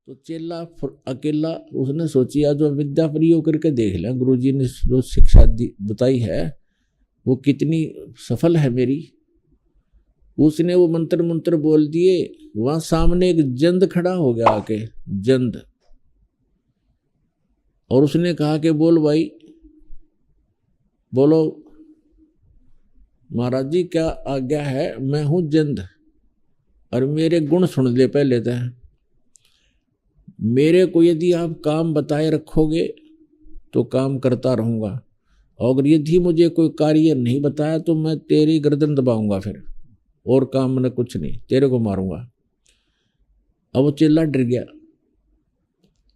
तो चेला अकेला उसने सोची आज जो विद्या प्रयोग करके देख लिया, गुरुजी ने जो शिक्षा बताई है वो कितनी सफल है मेरी। उसने वो मंत्र मंत्र बोल दिए, वहां सामने एक जंद खड़ा हो गया आके, जंद। और उसने कहा कि बोल भाई, बोलो महाराज जी क्या आज्ञा है। मैं हूं जंद और मेरे गुण सुन ले पहले तो। मेरे को यदि आप काम बताए रखोगे तो काम करता रहूंगा, और यदि मुझे कोई कार्य नहीं बताया तो मैं तेरी गर्दन दबाऊंगा फिर, और काम मैंने कुछ नहीं, तेरे को मारूंगा। अब वो चेला डर गया,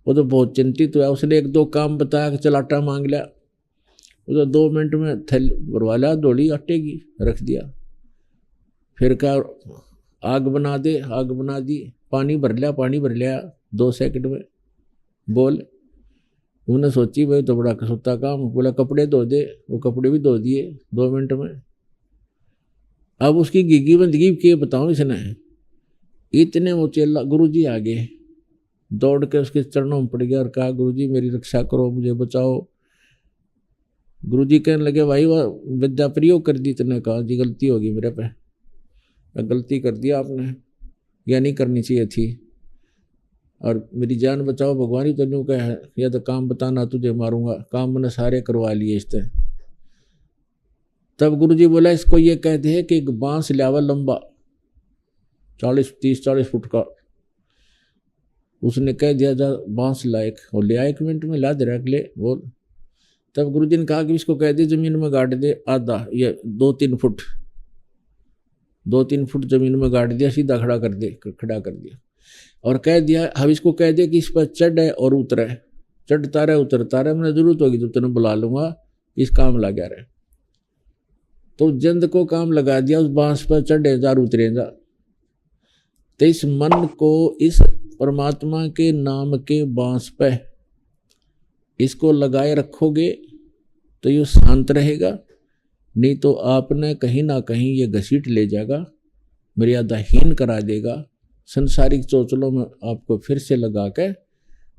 वो तो बहुत चिंतित हुआ। उसने एक दो काम बताया कि चल आटा मांग लिया, वो तो 2 मिनट में थैल भरवा लिया, दौड़ी आटे की रख दिया। फिर कहा आग बना दे, आग बना दी, पानी भर लिया, पानी भर लिया 2 सेकंड में। बोल, उन्होंने सोची भाई तो बड़ा कसुत्ता काम। बोला कपड़े धो दे, वो कपड़े भी धो दिए 2 मिनट में। अब उसकी गिगी बंदगी के बताऊं इसने। इतने वो चेला गुरुजी आगे दौड़ के उसके चरणों में पड़ गया और कहा गुरुजी मेरी रक्षा करो, मुझे बचाओ। गुरुजी कहने लगे भाई वह विद्या प्रयोग कर दी। तुमने कहा जी गलती होगी मेरे पे, गलती कर दिया आपने, यह नहीं करनी चाहिए थी, और मेरी जान बचाओ भगवान ही तो न्यू कह, या तो काम बताना तुझे मारूंगा। काम मैंने सारे करवा लिए इससे। तब गुरुजी बोला इसको ये कह दे कि एक बांस लावा लंबा 30-40 फुट का। उसने कह दिया जा बांस लायक, और ले आया 1 मिनट में ला दे रख ले। बोल, तब गुरुजी ने कहा कि इसको कह दे जमीन में गाड़ दे आधा, ये 2-3 फुट 2-3 फुट जमीन में गाड़ दिया, सीधा खड़ा कर दिया। और कह दिया अब इसको कह दे कि इस पर चढ़े और उतरे, चढ़ता रहे उतरता रहे, मैंने जरूरत होगी तो तेने बुला लूंगा, इस काम लगा रहे। तो जंद को काम लगा दिया, उस बांस पर चढ़े जा उतरे जा। तो इस मन को इस परमात्मा के नाम के बांस पे इसको लगाए रखोगे तो ये शांत रहेगा, नहीं तो आपने कहीं ना कहीं ये घसीट ले जाएगा, मर्यादाहीन करा देगा, संसारिक चोचलों में आपको फिर से लगा के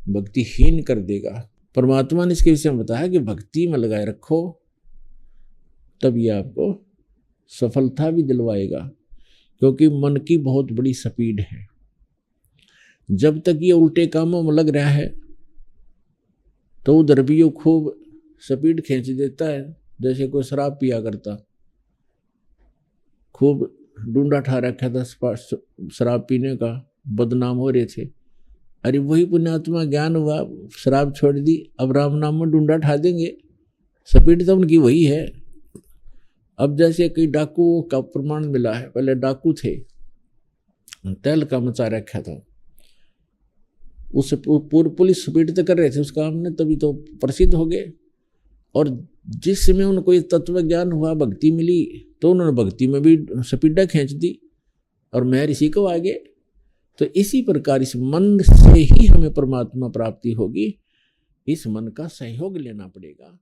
भक्तिहीन कर देगा। परमात्मा ने इसके विषय में बताया कि भक्ति में लगाए रखो तब ये आपको सफलता भी दिलवाएगा, क्योंकि मन की बहुत बड़ी स्पीड है। जब तक ये उल्टे कामों में लग रहा है तो उधर भी ये खूब स्पीड खींच देता है, जैसे कोई शराब पिया करता, खूब डूंडा ठा रखा था शराब पीने का, बदनाम हो रहे थे। अरे वही पुण्यात्मा ज्ञान हुआ, शराब छोड़ दी, अब राम नाम में डूंडा ठा देंगे, स्पीड तो उनकी वही है। अब जैसे कई डाकू का प्रमाण मिला है, पहले डाकू थे, तेल का मचा रखा था, उससे पूरी पुलिस स्पीड तो कर रहे थे उस काम ने, तभी तो प्रसिद्ध हो गए। और जिस समय उनको ये तत्व ज्ञान हुआ, भक्ति मिली, तो उन्होंने भक्ति में भी स्पीडा खींच दी और मैं ऋषि को आगे। तो इसी प्रकार इस मन से ही हमें परमात्मा प्राप्ति होगी, इस मन का सहयोग लेना पड़ेगा।